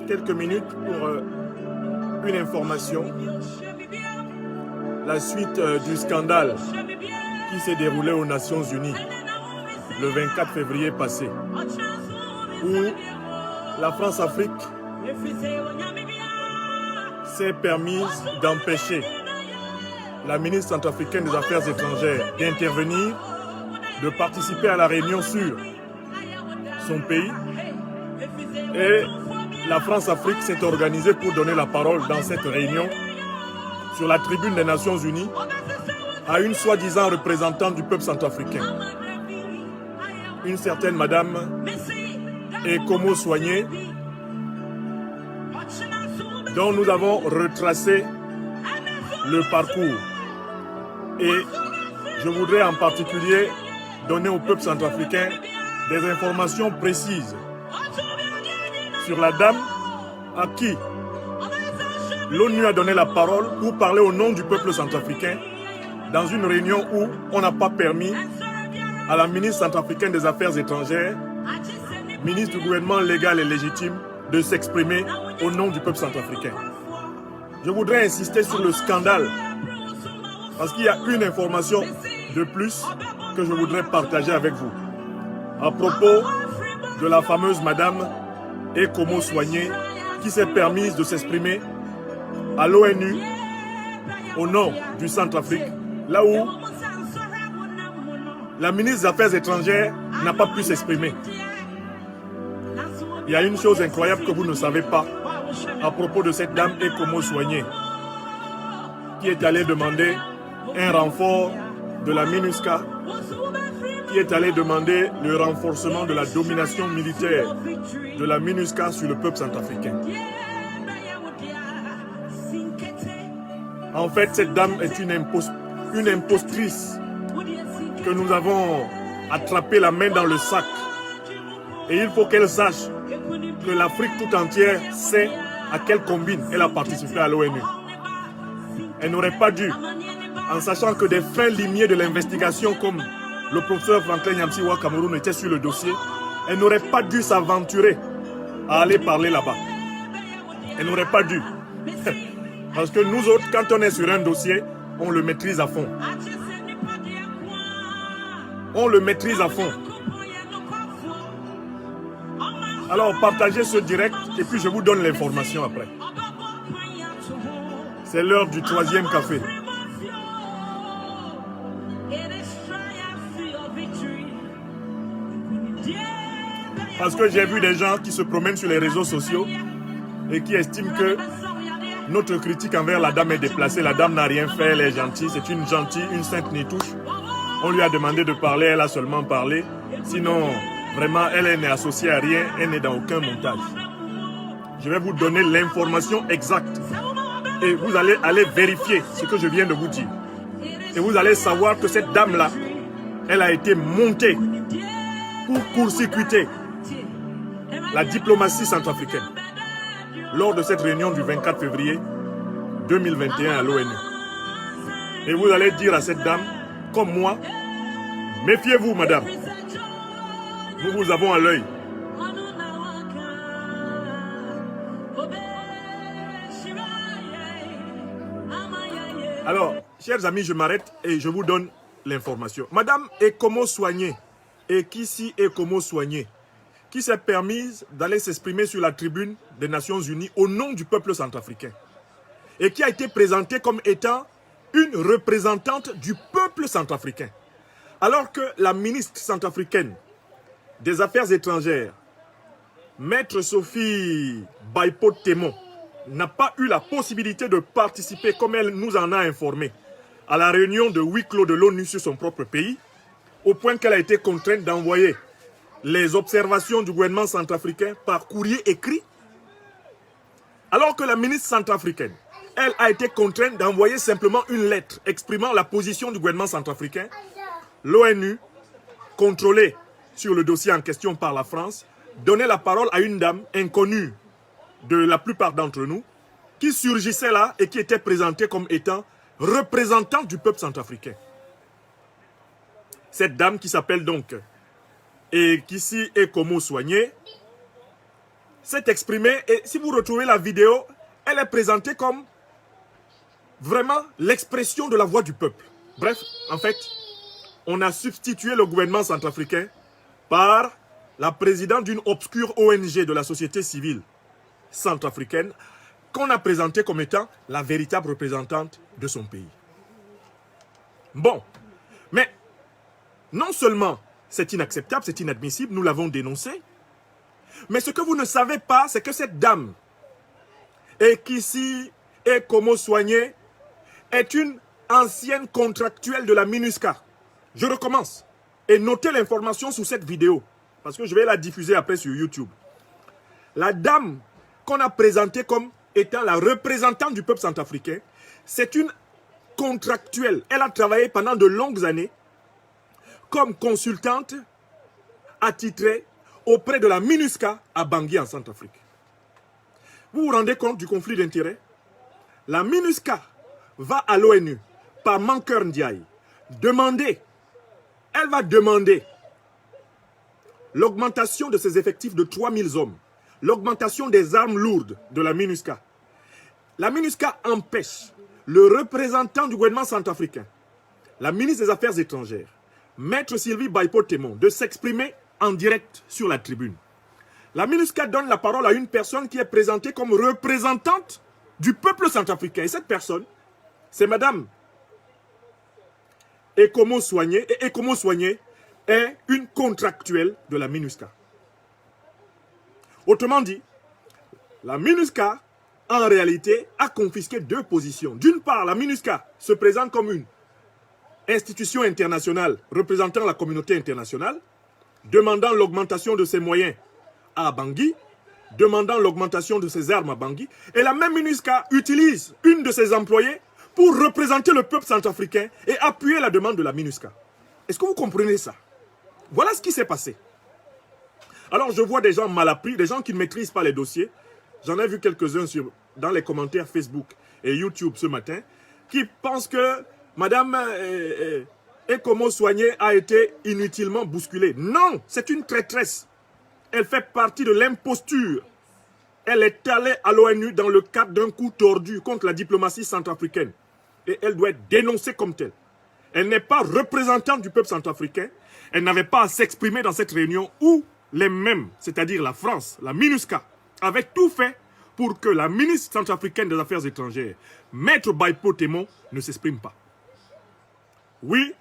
quelques minutes pour une information. La suite du scandale qui s'est déroulé aux Nations Unies le 24 février passé, où la France-Afrique s'est permise d'empêcher la ministre centrafricaine des Affaires étrangères d'intervenir, de participer à la réunion sur son pays. Et la France-Afrique s'est organisée pour donner la parole dans cette réunion sur la tribune des Nations Unies à une soi-disant représentante du peuple centrafricain, une certaine madame Ekomo Soigné, dont nous avons retracé le parcours. Et je voudrais en particulier donner au peuple centrafricain des informations précises sur la dame à qui l'ONU a donné la parole pour parler au nom du peuple centrafricain dans une réunion où on n'a pas permis à la ministre centrafricaine des Affaires étrangères, ministre du gouvernement légal et légitime, de s'exprimer au nom du peuple centrafricain. Je voudrais insister sur le scandale parce qu'il y a une information de plus que je voudrais partager avec vous à propos de la fameuse madame Ekomo Soigné qui s'est permise de s'exprimer à l'ONU au nom du Centrafrique, là où la ministre des Affaires étrangères n'a pas pu s'exprimer. Il y a une chose incroyable que vous ne savez pas à propos de cette dame Ekomo Soigné qui est allée demander un renfort de la MINUSCA, qui est allée demander le renforcement de la domination militaire de la MINUSCA sur le peuple centrafricain. En fait, cette dame est une impostrice que nous avons attrapé la main dans le sac. Et il faut qu'elle sache que l'Afrique tout entière sait à quelle combine elle a participé à l'ONU. Elle n'aurait pas dû, en sachant que des fins limiers de l'investigation comme le professeur Franklin Nyamsi-Wa Cameroun était sur le dossier, elle n'aurait pas dû s'aventurer à aller parler là-bas. Elle n'aurait pas dû. Parce que nous autres, quand on est sur un dossier, on le maîtrise à fond. On le maîtrise à fond. Alors, partagez ce direct et puis je vous donne l'information après. C'est l'heure du 3e café. Parce que j'ai vu des gens qui se promènent sur les réseaux sociaux et qui estiment que notre critique envers la dame est déplacée. La dame n'a rien fait, elle est gentille, c'est une gentille, une sainte nitouche. On lui a demandé de parler, elle a seulement parlé. Sinon, vraiment, elle n'est associée à rien, elle n'est dans aucun montage. Je vais vous donner l'information exacte. Et vous allez aller vérifier ce que je viens de vous dire. Et vous allez savoir que cette dame-là, elle a été montée pour court-circuiter la diplomatie centrafricaine lors de cette réunion du 24 février 2021 à l'ONU. Et vous allez dire à cette dame, comme moi, méfiez-vous, madame. Nous vous avons à l'œil. Alors, chers amis, je m'arrête et je vous donne l'information. Madame Ekomo Soigné, et qui si Ekomo Soigné, qui s'est permise d'aller s'exprimer sur la tribune des Nations Unies au nom du peuple centrafricain et qui a été présentée comme étant une représentante du peuple centrafricain. Alors que la ministre centrafricaine des Affaires étrangères, Maître Sophie Baipo-Témon, n'a pas eu la possibilité de participer, comme elle nous en a informé, à la réunion de huis clos de l'ONU sur son propre pays, au point qu'elle a été contrainte d'envoyer les observations du gouvernement centrafricain par courrier écrit, alors que la ministre centrafricaine, elle a été contrainte d'envoyer simplement une lettre exprimant la position du gouvernement centrafricain. L'ONU, contrôlée sur le dossier en question par la France, donnait la parole à une dame inconnue de la plupart d'entre nous, qui surgissait là et qui était présentée comme étant représentante du peuple centrafricain. Cette dame qui s'appelle donc Ekisi Ekomo Soigné s'est exprimée et si vous retrouvez la vidéo, elle est présentée comme vraiment l'expression de la voix du peuple. Bref, en fait, on a substitué le gouvernement centrafricain par la présidente d'une obscure ONG de la société civile centrafricaine qu'on a présentée comme étant la véritable représentante de son pays. Bon, mais non seulement c'est inacceptable, c'est inadmissible, nous l'avons dénoncé, mais ce que vous ne savez pas, c'est que cette dame, Ekissi Ekomo Soigné, est une ancienne contractuelle de la MINUSCA. Je recommence. Et notez l'information sous cette vidéo, parce que je vais la diffuser après sur YouTube. La dame qu'on a présentée comme étant la représentante du peuple centrafricain, c'est une contractuelle. Elle a travaillé pendant de longues années comme consultante attitrée auprès de la MINUSCA à Bangui en Centrafrique. Vous vous rendez compte du conflit d'intérêts? La MINUSCA va à l'ONU par Mankeur Ndiaye elle va demander l'augmentation de ses effectifs de 3000 hommes, l'augmentation des armes lourdes de la MINUSCA. La MINUSCA empêche le représentant du gouvernement centrafricain, la ministre des Affaires étrangères, Maître Sylvie Baipo-Témon, de s'exprimer en direct sur la tribune. La MINUSCA donne la parole à une personne qui est présentée comme représentante du peuple centrafricain. Et cette personne, c'est Madame Ekomo Soigné. Et Ekomo Soigné est une contractuelle de la MINUSCA. Autrement dit, la MINUSCA, en réalité, a confisqué deux positions. D'une part, la MINUSCA se présente comme une institution internationale représentant la communauté internationale, demandant l'augmentation de ses moyens à Bangui, demandant l'augmentation de ses armes à Bangui, et la même MINUSCA utilise une de ses employés pour représenter le peuple centrafricain et appuyer la demande de la MINUSCA. Est-ce que vous comprenez ça? Voilà ce qui s'est passé. Alors je vois des gens mal appris, des gens qui ne maîtrisent pas les dossiers. J'en ai vu quelques-uns dans les commentaires Facebook et YouTube ce matin, qui pensent que Madame Ekomo Soigné a été inutilement bousculée. Non, c'est une traîtresse. Elle fait partie de l'imposture. Elle est allée à l'ONU dans le cadre d'un coup tordu contre la diplomatie centrafricaine. Et elle doit être dénoncée comme telle. Elle n'est pas représentante du peuple centrafricain. Elle n'avait pas à s'exprimer dans cette réunion où les mêmes, c'est-à-dire la France, la MINUSCA, avaient tout fait pour que la ministre centrafricaine des Affaires étrangères, Maître Baipo-Témon, ne s'exprime pas. Oui,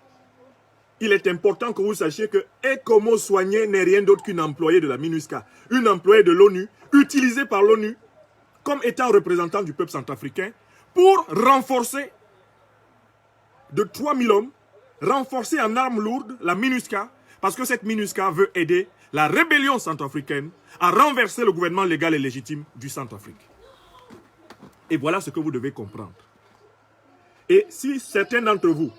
il est important que vous sachiez que Ekomo Soigné n'est rien d'autre qu'une employée de la MINUSCA, une employée de l'ONU, utilisée par l'ONU comme étant représentant du peuple centrafricain pour renforcer de 3000 hommes, renforcer en armes lourdes la MINUSCA, parce que cette MINUSCA veut aider la rébellion centrafricaine à renverser le gouvernement légal et légitime du Centrafrique. Et voilà ce que vous devez comprendre. Et si certains d'entre vous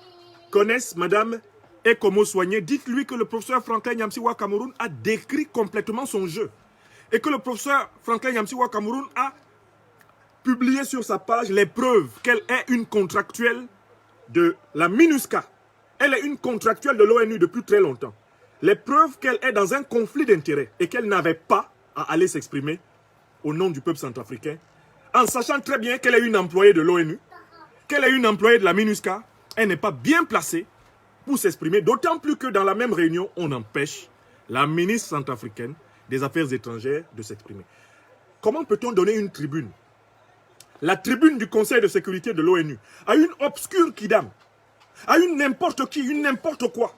connaissent Madame Ekomo Soigné, dites-lui que le professeur Franklin Nyamsi Cameroun a décrit complètement son jeu. Et que le professeur Franklin Nyamsi Cameroun a publié sur sa page les preuves qu'elle est une contractuelle de la MINUSCA. Elle est une contractuelle de l'ONU depuis très longtemps. Les preuves qu'elle est dans un conflit d'intérêts et qu'elle n'avait pas à aller s'exprimer au nom du peuple centrafricain, en sachant très bien qu'elle est une employée de l'ONU, qu'elle est une employée de la MINUSCA, elle n'est pas bien placée pour s'exprimer, d'autant plus que dans la même réunion, on empêche la ministre centrafricaine des Affaires étrangères de s'exprimer. Comment peut-on donner une tribune? La tribune du Conseil de sécurité de l'ONU à une obscure kidam, à une n'importe qui, une n'importe quoi,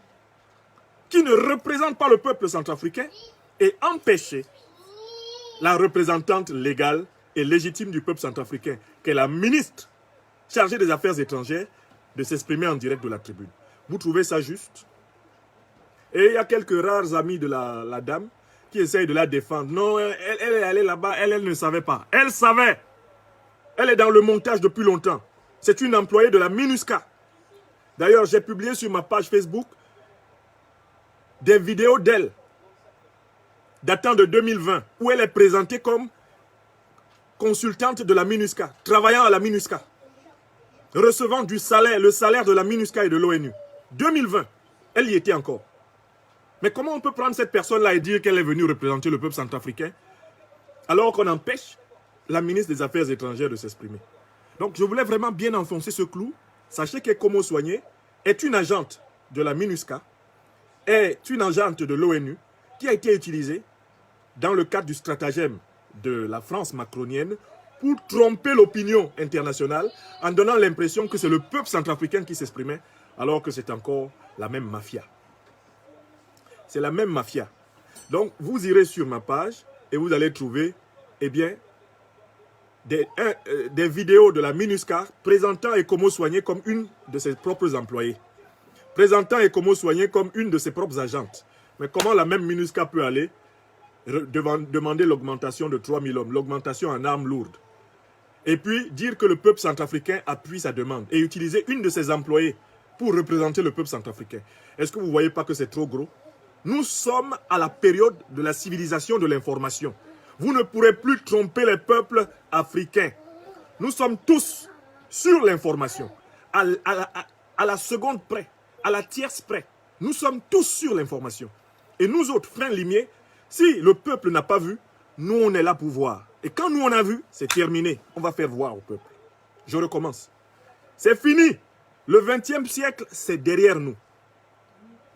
qui ne représente pas le peuple centrafricain, et empêcher la représentante légale et légitime du peuple centrafricain, qui est la ministre chargée des Affaires étrangères, de s'exprimer en direct de la tribune. Vous trouvez ça juste? Et il y a quelques rares amis de la dame qui essayent de la défendre. Non, elle est allée là-bas, elle ne savait pas. Elle savait. Elle est dans le montage depuis longtemps. C'est une employée de la MINUSCA. D'ailleurs, j'ai publié sur ma page Facebook des vidéos d'elle, datant de 2020, où elle est présentée comme consultante de la MINUSCA, travaillant à la MINUSCA, recevant du salaire, le salaire de la MINUSCA et de l'ONU. 2020, elle y était encore. Mais comment on peut prendre cette personne-là et dire qu'elle est venue représenter le peuple centrafricain alors qu'on empêche la ministre des Affaires étrangères de s'exprimer. Donc, je voulais vraiment bien enfoncer ce clou. Sachez qu'Ekomo Soigné est une agente de la MINUSCA, est une agente de l'ONU qui a été utilisée dans le cadre du stratagème de la France macronienne pour tromper l'opinion internationale en donnant l'impression que c'est le peuple centrafricain qui s'exprimait, alors que c'est encore la même mafia. C'est la même mafia. Donc, vous irez sur ma page et vous allez trouver, eh bien, des vidéos de la MINUSCA présentant Ecomo Soigné comme une de ses propres employés. Présentant Ecomo Soigné comme une de ses propres agentes. Mais comment la même MINUSCA peut aller demander l'augmentation de 3000 hommes, l'augmentation en armes lourdes, et puis dire que le peuple centrafricain appuie sa demande et utiliser une de ses employés pour représenter le peuple centrafricain? Est-ce que vous ne voyez pas que c'est trop gros? Nous sommes à la période de la civilisation de l'information. Vous ne pourrez plus tromper les peuples africains. Nous sommes tous sur l'information, à la seconde près, à la tierce près. Nous sommes tous sur l'information. Et nous autres, frères limiers, si le peuple n'a pas vu, nous on est là pour voir. Et quand nous on a vu, c'est terminé. On va faire voir au peuple. Je recommence. C'est fini. Le 20e siècle, c'est derrière nous.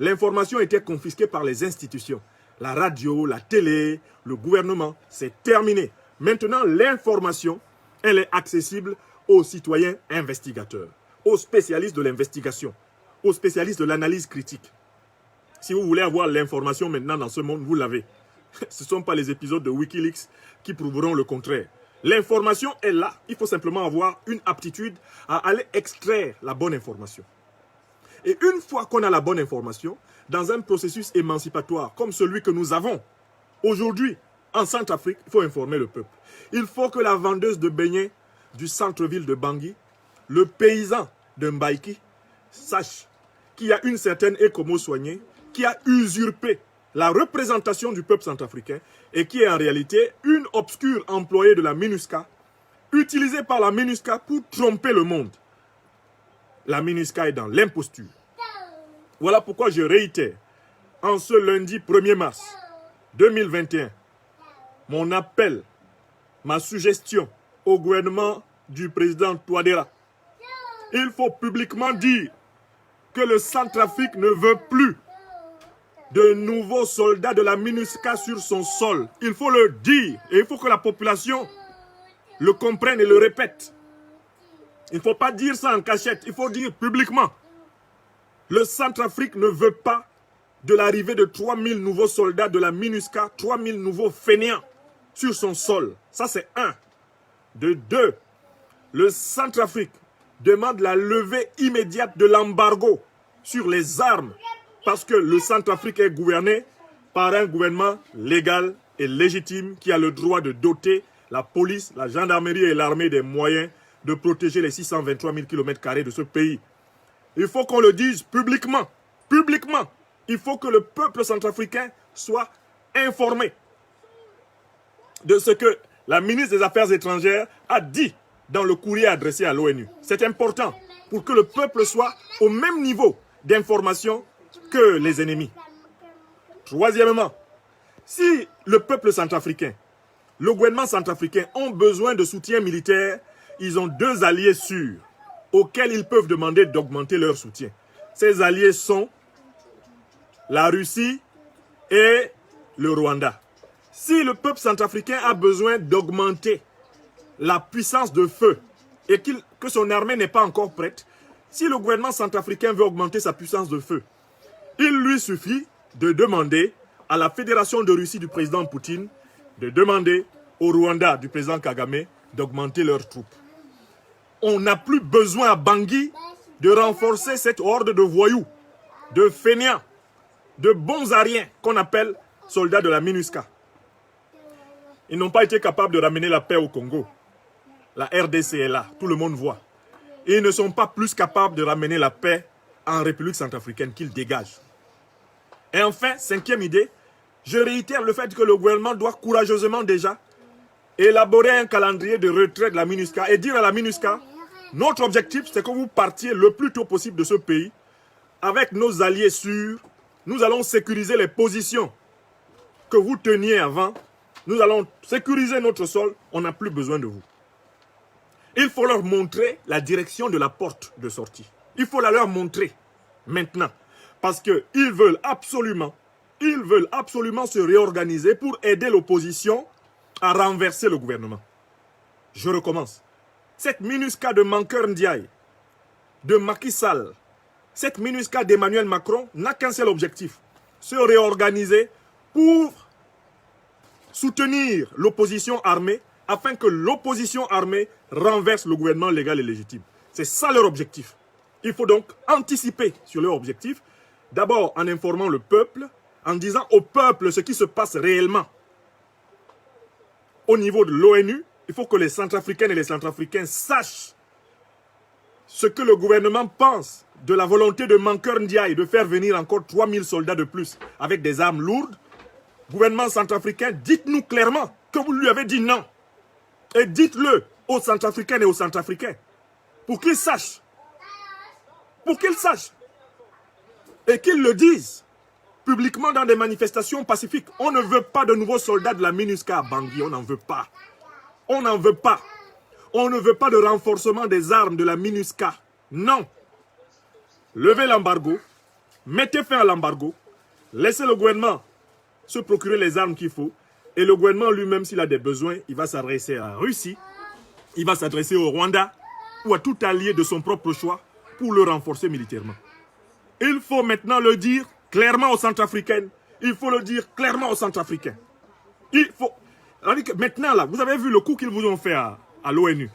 L'information était confisquée par les institutions. La radio, la télé, le gouvernement, c'est terminé. Maintenant, l'information, elle est accessible aux citoyens investigateurs, aux spécialistes de l'investigation, aux spécialistes de l'analyse critique. Si vous voulez avoir l'information maintenant dans ce monde, vous l'avez. Ce ne sont pas les épisodes de Wikileaks qui prouveront le contraire. L'information est là. Il faut simplement avoir une aptitude à aller extraire la bonne information. Et une fois qu'on a la bonne information, dans un processus émancipatoire comme celui que nous avons aujourd'hui en Centrafrique, il faut informer le peuple. Il faut que la vendeuse de beignets du centre-ville de Bangui, le paysan de Mbaïki, sache qu'il y a une certaine Ecomo Soigné qui a usurpé la représentation du peuple centrafricain et qui est en réalité une obscure employée de la MINUSCA, utilisée par la MINUSCA pour tromper le monde. La MINUSCA est dans l'imposture. Voilà pourquoi je réitère, en ce lundi 1er mars 2021, mon appel, ma suggestion au gouvernement du président Touadéra. Il faut publiquement dire que le Centrafrique ne veut plus de nouveaux soldats de la MINUSCA sur son sol. Il faut le dire et il faut que la population le comprenne et le répète. Il ne faut pas dire ça en cachette, il faut dire publiquement. Le Centrafrique ne veut pas de l'arrivée de 3000 nouveaux soldats de la MINUSCA, 3000 nouveaux fainéants sur son sol. Ça c'est un. De deux, le Centrafrique demande la levée immédiate de l'embargo sur les armes parce que le Centrafrique est gouverné par un gouvernement légal et légitime qui a le droit de doter la police, la gendarmerie et l'armée des moyens de protéger les 623 000 km² de ce pays. Il faut qu'on le dise publiquement. Publiquement. Il faut que le peuple centrafricain soit informé de ce que la ministre des Affaires étrangères a dit dans le courrier adressé à l'ONU. C'est important pour que le peuple soit au même niveau d'information que les ennemis. Troisièmement, si le peuple centrafricain, le gouvernement centrafricain ont besoin de soutien militaire, ils ont deux alliés sûrs auxquels ils peuvent demander d'augmenter leur soutien. Ces alliés sont la Russie et le Rwanda. Si le peuple centrafricain a besoin d'augmenter la puissance de feu et que son armée n'est pas encore prête, si le gouvernement centrafricain veut augmenter sa puissance de feu, il lui suffit de demander à la Fédération de Russie du président Poutine, de demander au Rwanda du président Kagame d'augmenter leurs troupes. On n'a plus besoin à Bangui de renforcer cette horde de voyous, de fainéants, de bons ariens qu'on appelle soldats de la MINUSCA. Ils n'ont pas été capables de ramener la paix au Congo. La RDC est là, tout le monde voit. Et ils ne sont pas plus capables de ramener la paix en République centrafricaine qu'ils dégagent. Et enfin, cinquième idée, je réitère le fait que le gouvernement doit courageusement déjà élaborer un calendrier de retrait de la MINUSCA et dire à la MINUSCA, notre objectif, c'est que vous partiez le plus tôt possible de ce pays. Avec nos alliés sûrs, nous allons sécuriser les positions que vous teniez avant nous allons sécuriser notre sol, on n'a plus besoin de vous. Il faut leur montrer la direction de la porte de sortie. Il faut la leur montrer maintenant. Parce qu'ils veulent absolument se réorganiser pour aider l'opposition à renverser le gouvernement. Je recommence. Cette MINUSCA de Mankeur Ndiaye, de Macky Sall, cette MINUSCA d'Emmanuel Macron n'a qu'un seul objectif, se réorganiser pour soutenir l'opposition armée afin que l'opposition armée renverse le gouvernement légal et légitime. C'est ça leur objectif. Il faut donc anticiper sur leur objectif, d'abord en informant le peuple, en disant au peuple ce qui se passe réellement. Au niveau de l'ONU, il faut que les Centrafricaines et les Centrafricains sachent ce que le gouvernement pense de la volonté de Mankeur Ndiaye de faire venir encore 3000 soldats de plus avec des armes lourdes. Gouvernement centrafricain, dites-nous clairement que vous lui avez dit non. Et dites-le aux Centrafricaines et aux Centrafricains pour qu'ils sachent. Pour qu'ils sachent. Et qu'ils le disent publiquement dans des manifestations pacifiques. On ne veut pas de nouveaux soldats de la MINUSCA à Bangui, on n'en veut pas. On n'en veut pas. On ne veut pas de renforcement des armes de la MINUSCA. Non. Levez l'embargo. Mettez fin à l'embargo. Laissez le gouvernement se procurer les armes qu'il faut. Et le gouvernement lui-même, s'il a des besoins, il va s'adresser à la Russie. Il va s'adresser au Rwanda ou à tout allié de son propre choix pour le renforcer militairement. Il faut maintenant le dire clairement aux Centrafricaines. Il faut le dire clairement aux Centrafricains. Il faut... Maintenant, là, vous avez vu le coup qu'ils vous ont fait à l'ONU.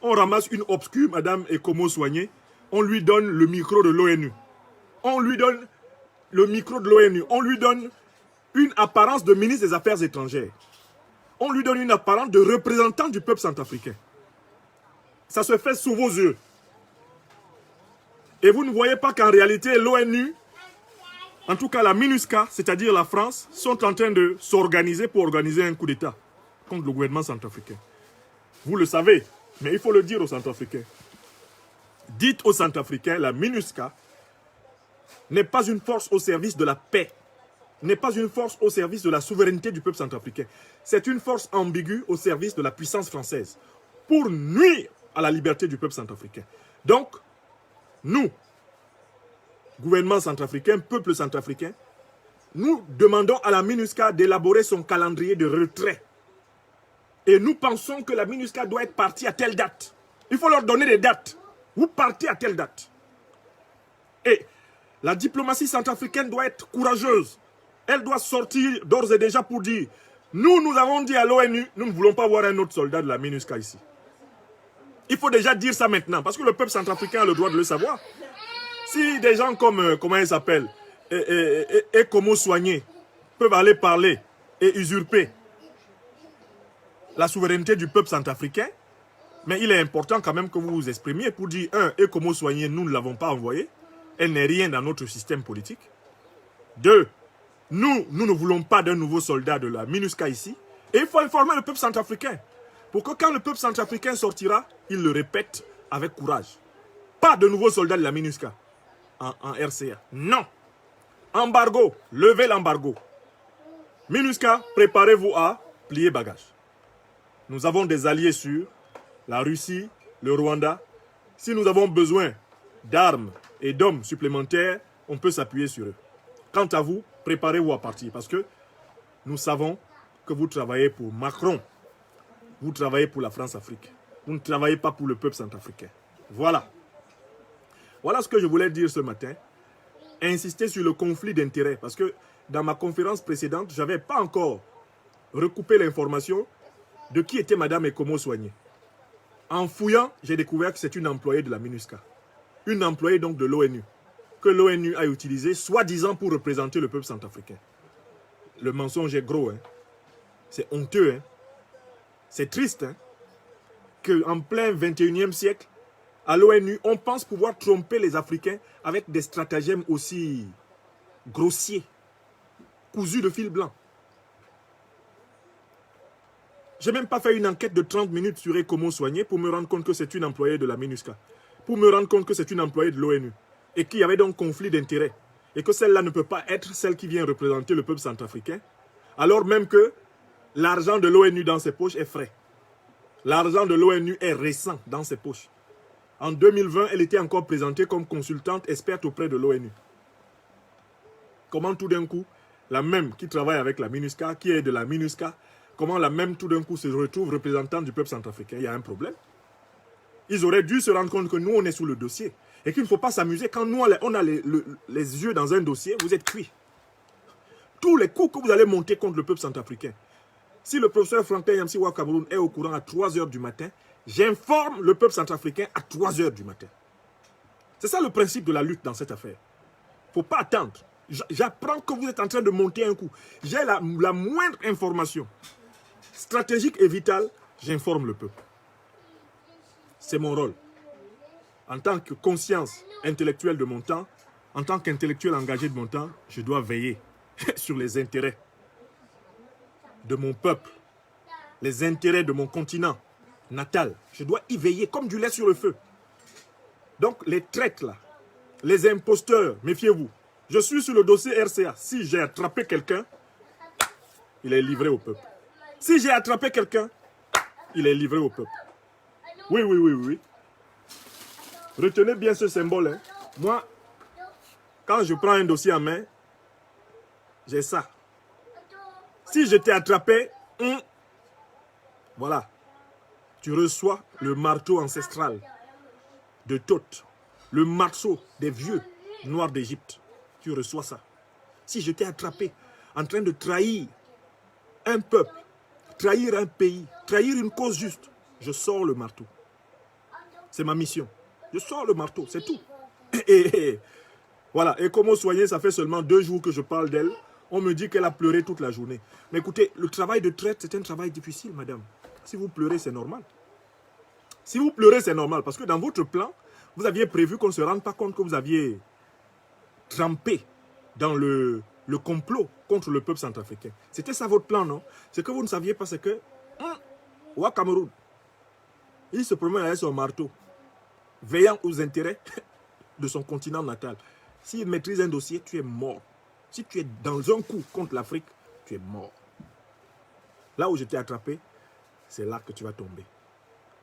On ramasse une obscure, Madame Ekomo Soigné. On lui donne le micro de l'ONU. On lui donne le micro de l'ONU. On lui donne une apparence de ministre des Affaires étrangères. On lui donne une apparence de représentant du peuple centrafricain. Ça se fait sous vos yeux. Et vous ne voyez pas qu'en réalité, l'ONU, en tout cas la MINUSCA, c'est-à-dire la France, sont en train de s'organiser pour organiser un coup d'État contre le gouvernement centrafricain. Vous le savez, mais il faut le dire aux Centrafricains. Dites aux Centrafricains, la MINUSCA n'est pas une force au service de la paix, n'est pas une force au service de la souveraineté du peuple centrafricain. C'est une force ambiguë au service de la puissance française pour nuire à la liberté du peuple centrafricain. Donc, nous, gouvernement centrafricain, peuple centrafricain, nous demandons à la MINUSCA d'élaborer son calendrier de retrait. Et nous pensons que la MINUSCA doit être partie à telle date. Il faut leur donner des dates. Vous partez à telle date. Et la diplomatie centrafricaine doit être courageuse. Elle doit sortir d'ores et déjà pour dire, nous avons dit à l'ONU, nous ne voulons pas voir un autre soldat de la MINUSCA ici. Il faut déjà dire ça maintenant, parce que le peuple centrafricain a le droit de le savoir. Si des gens comme, comment ils s'appellent, Ekomo Soigné, peuvent aller parler et usurper la souveraineté du peuple centrafricain, mais il est important quand même que vous vous exprimiez pour dire, Ekomo Soigné, nous ne l'avons pas envoyé, elle n'est rien dans notre système politique. 2, nous ne voulons pas d'un nouveau soldat de la MINUSCA ici, et il faut informer le peuple centrafricain, pour que quand le peuple centrafricain sortira, il le répète avec courage. Pas de nouveaux soldats de la MINUSCA en RCA. Non. Embargo. Levez l'embargo. MINUSCA, préparez-vous à plier bagage. Nous avons des alliés sûrs, la Russie, le Rwanda. Si nous avons besoin d'armes et d'hommes supplémentaires, on peut s'appuyer sur eux. Quant à vous, préparez-vous à partir parce que nous savons que vous travaillez pour Macron. Vous travaillez pour la France-Afrique. Vous ne travaillez pas pour le peuple centrafricain. Voilà. Voilà ce que je voulais dire ce matin. Insister sur le conflit d'intérêts. Parce que dans ma conférence précédente, je n'avais pas encore recoupé l'information de qui était Madame Ekomo Soigné. En fouillant, j'ai découvert que c'est une employée de la MINUSCA. Une employée donc de l'ONU. Que l'ONU a utilisée, soi-disant pour représenter le peuple centrafricain. Le mensonge est gros. Hein. C'est honteux. Hein. C'est triste. Hein. Qu'en plein 21e siècle, à l'ONU, on pense pouvoir tromper les Africains avec des stratagèmes aussi grossiers, cousus de fil blanc. Je n'ai même pas fait une enquête de 30 minutes sur Ekomo Soigné pour me rendre compte que c'est une employée de la MINUSCA, pour me rendre compte que c'est une employée de l'ONU, et qu'il y avait donc conflit d'intérêts, et que celle-là ne peut pas être celle qui vient représenter le peuple centrafricain, alors même que L'argent de l'ONU dans ses poches est frais. L'argent de l'ONU est récent dans ses poches. En 2020, elle était encore présentée comme consultante experte auprès de l'ONU. Comment tout d'un coup, la même qui travaille avec la MINUSCA, qui est de la MINUSCA, comment la même tout d'un coup se retrouve représentante du peuple centrafricain? Il y a un problème. Ils auraient dû se rendre compte que nous, on est sous le dossier. Et qu'il ne faut pas s'amuser. Quand nous, on a les yeux dans un dossier, vous êtes cuits. Tous les coups que vous allez monter contre le peuple centrafricain. Si le professeur Franklin Yamsiwa Cameroun est au courant à 3 h du matin, j'informe le peuple centrafricain à 3 h du matin. C'est ça le principe de la lutte dans cette affaire. Il ne faut pas attendre. J'apprends que vous êtes en train de monter un coup. J'ai la moindre information stratégique et vitale, j'informe le peuple. C'est mon rôle. En tant que conscience intellectuelle de mon temps, en tant qu'intellectuel engagé de mon temps, je dois veiller sur les intérêts de mon peuple, les intérêts de mon continent natal. Je dois y veiller comme du lait sur le feu. Donc les traites là, les imposteurs, méfiez-vous. Je suis sur le dossier RCA. Si j'ai attrapé quelqu'un, il est livré au peuple. Si j'ai attrapé quelqu'un, il est livré au peuple. Oui, oui, oui, oui. Retenez bien ce symbole. Hein. Moi, quand je prends un dossier en main, j'ai ça. Si je t'ai attrapé, voilà. Tu reçois le marteau ancestral de Thoth, le marteau des vieux noirs d'Égypte. Tu reçois ça. Si je t'ai attrapé en train de trahir un peuple, trahir un pays, trahir une cause juste, je sors le marteau. C'est ma mission. Je sors le marteau, c'est tout. Et voilà. Et comment soigner, ça fait seulement 2 jours que je parle d'elle. On me dit qu'elle a pleuré toute la journée. Mais écoutez, le travail de traite, c'est un travail difficile, madame. Si vous pleurez, c'est normal. Si vous pleurez, c'est normal. Parce que dans votre plan, vous aviez prévu qu'on ne se rende pas compte que vous aviez trempé dans le complot contre le peuple centrafricain. C'était ça votre plan, non? Ce que vous ne saviez pas, c'est que au Cameroun, il se promène avec son marteau, veillant aux intérêts de son continent natal. S'il maîtrise un dossier, tu es mort. Si tu es dans un coup contre l'Afrique, tu es mort. Là où je t'ai attrapé, c'est là que tu vas tomber.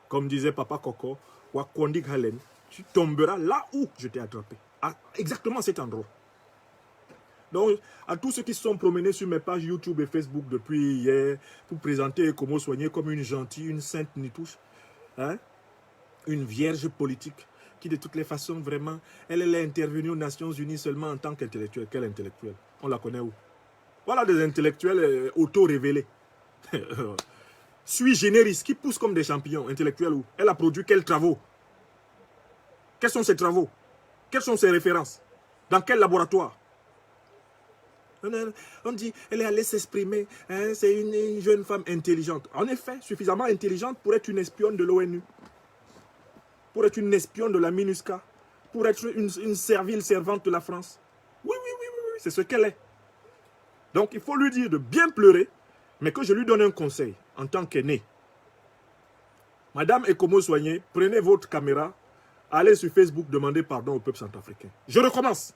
Comme disait Papa Coco, Wakondik Halen, tu tomberas là où je t'ai attrapé. À exactement cet endroit. Donc, à tous ceux qui se sont promenés sur mes pages YouTube et Facebook depuis hier, pour présenter Ekomo Soigné comme une gentille, une sainte nitouche, hein? Une vierge politique, qui de toutes les façons, vraiment, elle est intervenue aux Nations Unies seulement en tant qu'intellectuelle. Quelle intellectuelle? On la connaît où? Voilà des intellectuels auto-révélés. Sui generis, qui poussent comme des champignons, intellectuels où? Elle a produit quels travaux? Quels sont ses travaux? Quelles sont ses références? Dans quel laboratoire? On dit, elle est allée s'exprimer, hein, c'est une jeune femme intelligente. En effet, suffisamment intelligente pour être une espionne de l'ONU, pour être une espionne de la MINUSCA, pour être une servile servante de la France. Oui, oui, oui, oui, oui, c'est ce qu'elle est. Donc, il faut lui dire de bien pleurer, mais que je lui donne un conseil en tant qu'aîné. Madame Ekomo Soigné, prenez votre caméra, allez sur Facebook, demandez pardon au peuple centrafricain. Je recommence.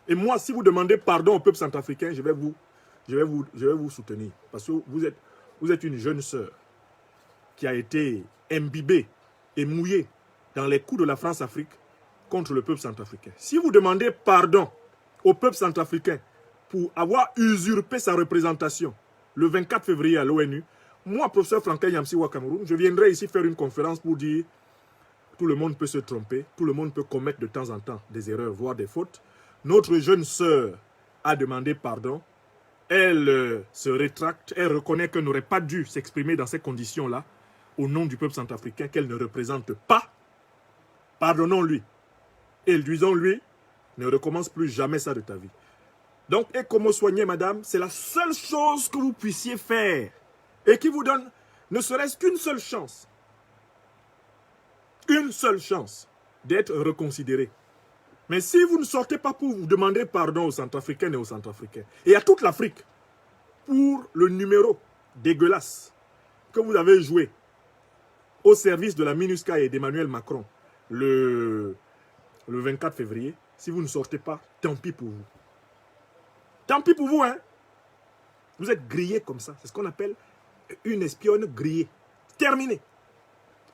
Et moi, si vous demandez pardon au peuple centrafricain, je vais vous soutenir. Parce que vous êtes une jeune sœur qui a été imbibée et mouillée dans les coups de la France-Afrique contre le peuple centrafricain. Si vous demandez pardon au peuple centrafricain pour avoir usurpé sa représentation le 24 février à l'ONU, moi, professeur Franklin Yamsiwa Cameroun, je viendrai ici faire une conférence pour dire tout le monde peut se tromper, tout le monde peut commettre de temps en temps des erreurs, voire des fautes. Notre jeune sœur a demandé pardon. Elle se rétracte. Elle reconnaît qu'elle n'aurait pas dû s'exprimer dans ces conditions-là au nom du peuple centrafricain qu'elle ne représente pas. Pardonnons-lui. Et disons-lui, ne recommence plus jamais ça de ta vie. Donc, et comment soigner, madame, c'est la seule chose que vous puissiez faire et qui vous donne ne serait-ce qu'une seule chance. Une seule chance d'être reconsidéré. Mais si vous ne sortez pas pour vous demander pardon aux Centrafricains et aux Centrafricains, et à toute l'Afrique, pour le numéro dégueulasse que vous avez joué au service de la MINUSCA et d'Emmanuel Macron le 24 février, si vous ne sortez pas, tant pis pour vous. Tant pis pour vous, hein. Vous êtes grillé comme ça. C'est ce qu'on appelle une espionne grillée. Terminé.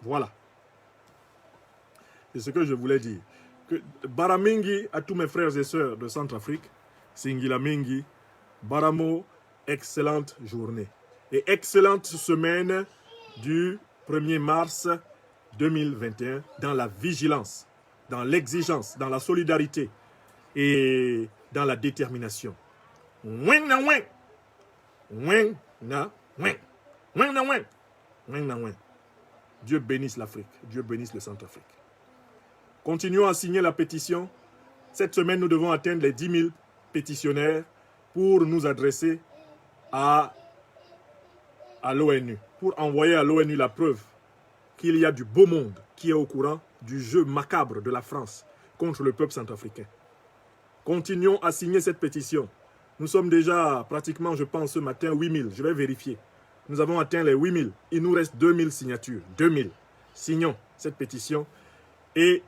Voilà. C'est ce que je voulais dire. Que Baramingi à tous mes frères et sœurs de Centrafrique, Singila Mingi, Baramo, excellente journée. Et excellente semaine du 1er mars 2021 dans la vigilance, dans l'exigence, dans la solidarité et dans la détermination. Weng na weng. Weng na weng. Weng na weng. Weng na weng. Dieu bénisse l'Afrique. Dieu bénisse le Centrafrique. Continuons à signer la pétition. Cette semaine, nous devons atteindre les 10 000 pétitionnaires pour nous adresser à l'ONU, pour envoyer à l'ONU la preuve qu'il y a du beau monde qui est au courant du jeu macabre de la France contre le peuple centrafricain. Continuons à signer cette pétition. Nous sommes déjà pratiquement, je pense, ce matin, 8 000. Je vais vérifier. Nous avons atteint les 8 000. Il nous reste 2 000 signatures. 2 000. Signons cette pétition et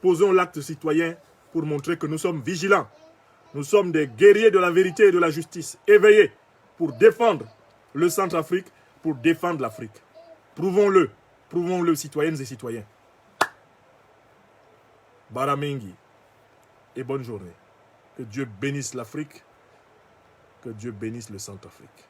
posons l'acte citoyen pour montrer que nous sommes vigilants. Nous sommes des guerriers de la vérité et de la justice, éveillés pour défendre le Centrafrique, pour défendre l'Afrique. Prouvons-le. Prouvons-le, citoyennes et citoyens. Baramingi. Et bonne journée. Que Dieu bénisse l'Afrique. Que Dieu bénisse le Centrafrique.